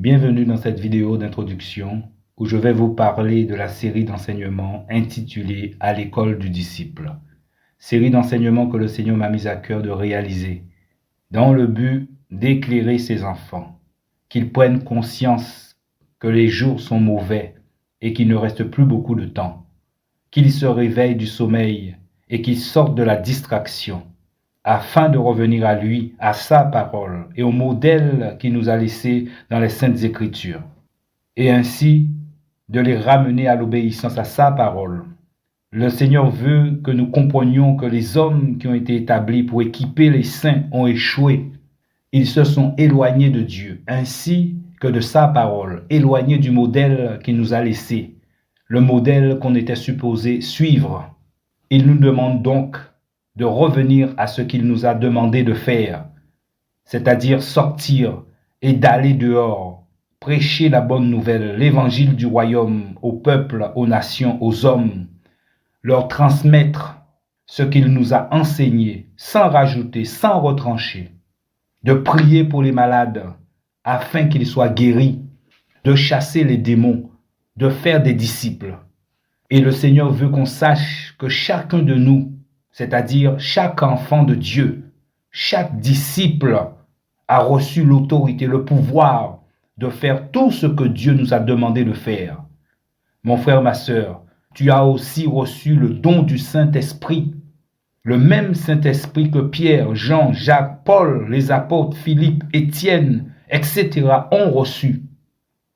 Bienvenue dans cette vidéo d'introduction où je vais vous parler de la série d'enseignements intitulée « À l'école du disciple ». Série d'enseignements que le Seigneur m'a mis à cœur de réaliser dans le but d'éclairer ses enfants, qu'ils prennent conscience que les jours sont mauvais et qu'il ne reste plus beaucoup de temps, qu'ils se réveillent du sommeil et qu'ils sortent de la distraction afin de revenir à lui, à sa parole et au modèle qu'il nous a laissé dans les Saintes Écritures, et ainsi de les ramener à l'obéissance à sa parole. Le Seigneur veut que nous comprenions que les hommes qui ont été établis pour équiper les saints ont échoué. Ils se sont éloignés de Dieu, ainsi que de sa parole, éloignés du modèle qu'il nous a laissé, le modèle qu'on était supposé suivre. Il nous demande donc de revenir à ce qu'il nous a demandé de faire, c'est-à-dire sortir et d'aller dehors, prêcher la bonne nouvelle, l'évangile du royaume au peuple, aux nations, aux hommes, leur transmettre ce qu'il nous a enseigné, sans rajouter, sans retrancher, de prier pour les malades afin qu'ils soient guéris, de chasser les démons, de faire des disciples. Et le Seigneur veut qu'on sache que chacun de nous, c'est-à-dire chaque enfant de Dieu, chaque disciple a reçu l'autorité, le pouvoir de faire tout ce que Dieu nous a demandé de faire. Mon frère, ma sœur, tu as aussi reçu le don du Saint-Esprit, le même Saint-Esprit que Pierre, Jean, Jacques, Paul, les apôtres, Philippe, Étienne, etc. ont reçu.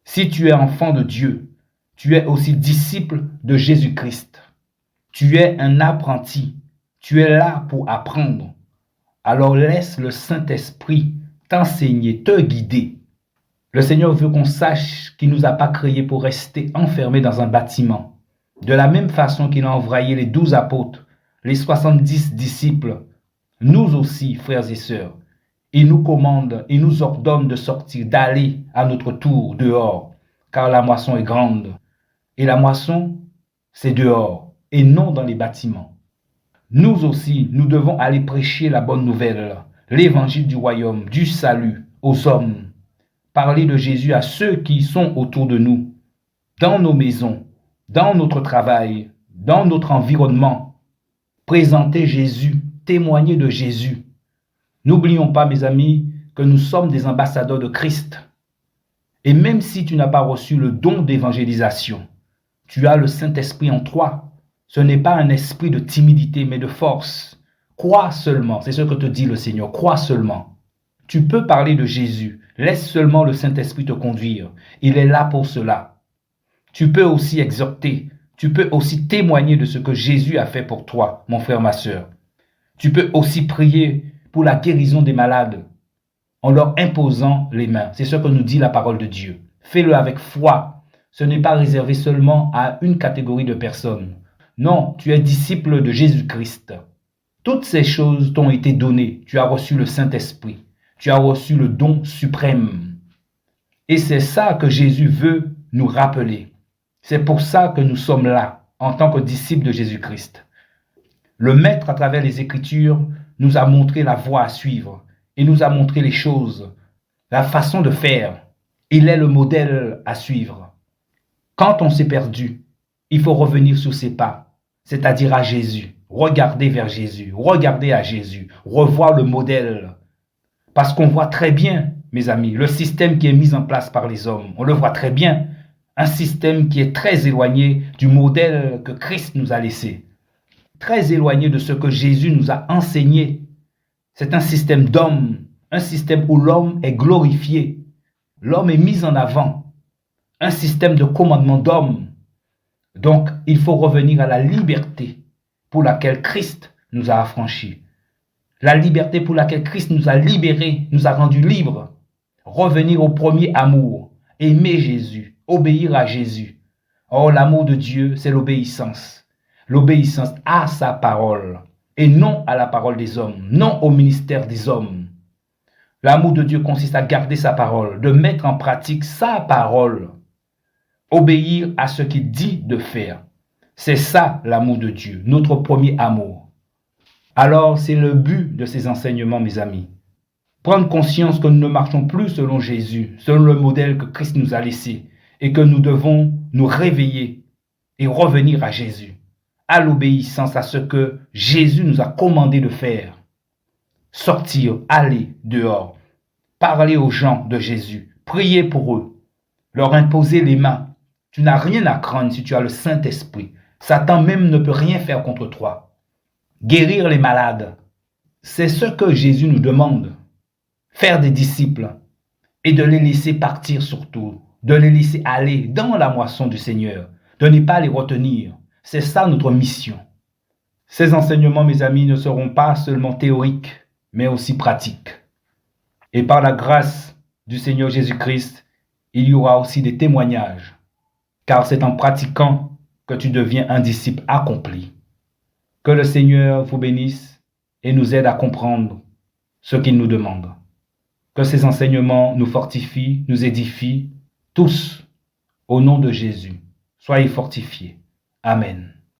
Si tu es enfant de Dieu, tu es aussi disciple de Jésus-Christ. Tu es un apprenti. Tu es là pour apprendre. Alors laisse le Saint-Esprit t'enseigner, te guider. Le Seigneur veut qu'on sache qu'il ne nous a pas créés pour rester enfermés dans un bâtiment. De la même façon qu'il a envoyé les 12 apôtres, les 70 disciples, nous aussi, frères et sœurs, il nous commande, il nous ordonne de sortir, d'aller à notre tour dehors, car la moisson est grande. Et la moisson, c'est dehors, et non dans les bâtiments. Nous aussi, nous devons aller prêcher la bonne nouvelle, l'évangile du royaume, du salut aux hommes. Parler de Jésus à ceux qui sont autour de nous, dans nos maisons, dans notre travail, dans notre environnement. Présenter Jésus, témoigner de Jésus. N'oublions pas, mes amis, que nous sommes des ambassadeurs de Christ. Et même si tu n'as pas reçu le don d'évangélisation, tu as le Saint-Esprit en toi. Ce n'est pas un esprit de timidité, mais de force. Crois seulement, c'est ce que te dit le Seigneur, crois seulement. Tu peux parler de Jésus, laisse seulement le Saint-Esprit te conduire. Il est là pour cela. Tu peux aussi exhorter, tu peux aussi témoigner de ce que Jésus a fait pour toi, mon frère, ma sœur. Tu peux aussi prier pour la guérison des malades, en leur imposant les mains. C'est ce que nous dit la parole de Dieu. Fais-le avec foi. Ce n'est pas réservé seulement à une catégorie de personnes. Non, tu es disciple de Jésus-Christ. Toutes ces choses t'ont été données. Tu as reçu le Saint-Esprit. Tu as reçu le don suprême. Et c'est ça que Jésus veut nous rappeler. C'est pour ça que nous sommes là, en tant que disciples de Jésus-Christ. Le Maître, à travers les Écritures, nous a montré la voie à suivre. Il nous a montré les choses, la façon de faire. Il est le modèle à suivre. Quand on s'est perdu, il faut revenir sur ses pas, c'est-à-dire à Jésus. Regarder vers Jésus, regarder à Jésus, revoir le modèle. Parce qu'on voit très bien, mes amis, le système qui est mis en place par les hommes. On le voit très bien. Un système qui est très éloigné du modèle que Christ nous a laissé. Très éloigné de ce que Jésus nous a enseigné. C'est un système d'homme, un système où l'homme est glorifié. L'homme est mis en avant. Un système de commandement d'homme. Donc, il faut revenir à la liberté pour laquelle Christ nous a affranchis. La liberté pour laquelle Christ nous a libérés, nous a rendus libres. Revenir au premier amour, aimer Jésus, obéir à Jésus. Or, l'amour de Dieu, c'est l'obéissance. L'obéissance à sa parole et non à la parole des hommes, non au ministère des hommes. L'amour de Dieu consiste à garder sa parole, de mettre en pratique sa parole. Obéir à ce qu'il dit de faire. C'est ça l'amour de Dieu, notre premier amour. Alors c'est le but de ces enseignements, mes amis. Prendre conscience que nous ne marchons plus selon Jésus, selon le modèle que Christ nous a laissé, et que nous devons nous réveiller et revenir à Jésus, à l'obéissance à ce que Jésus nous a commandé de faire. Sortir, aller dehors, parler aux gens de Jésus, prier pour eux, leur imposer les mains. Tu n'as rien à craindre si tu as le Saint-Esprit. Satan même ne peut rien faire contre toi. Guérir les malades, c'est ce que Jésus nous demande. Faire des disciples et de les laisser partir surtout, de les laisser aller dans la moisson du Seigneur, de ne pas les retenir. C'est ça notre mission. Ces enseignements, mes amis, ne seront pas seulement théoriques, mais aussi pratiques. Et par la grâce du Seigneur Jésus-Christ, il y aura aussi des témoignages, car c'est en pratiquant que tu deviens un disciple accompli. Que le Seigneur vous bénisse et nous aide à comprendre ce qu'il nous demande. Que ces enseignements nous fortifient, nous édifient, tous, au nom de Jésus. Soyez fortifiés. Amen.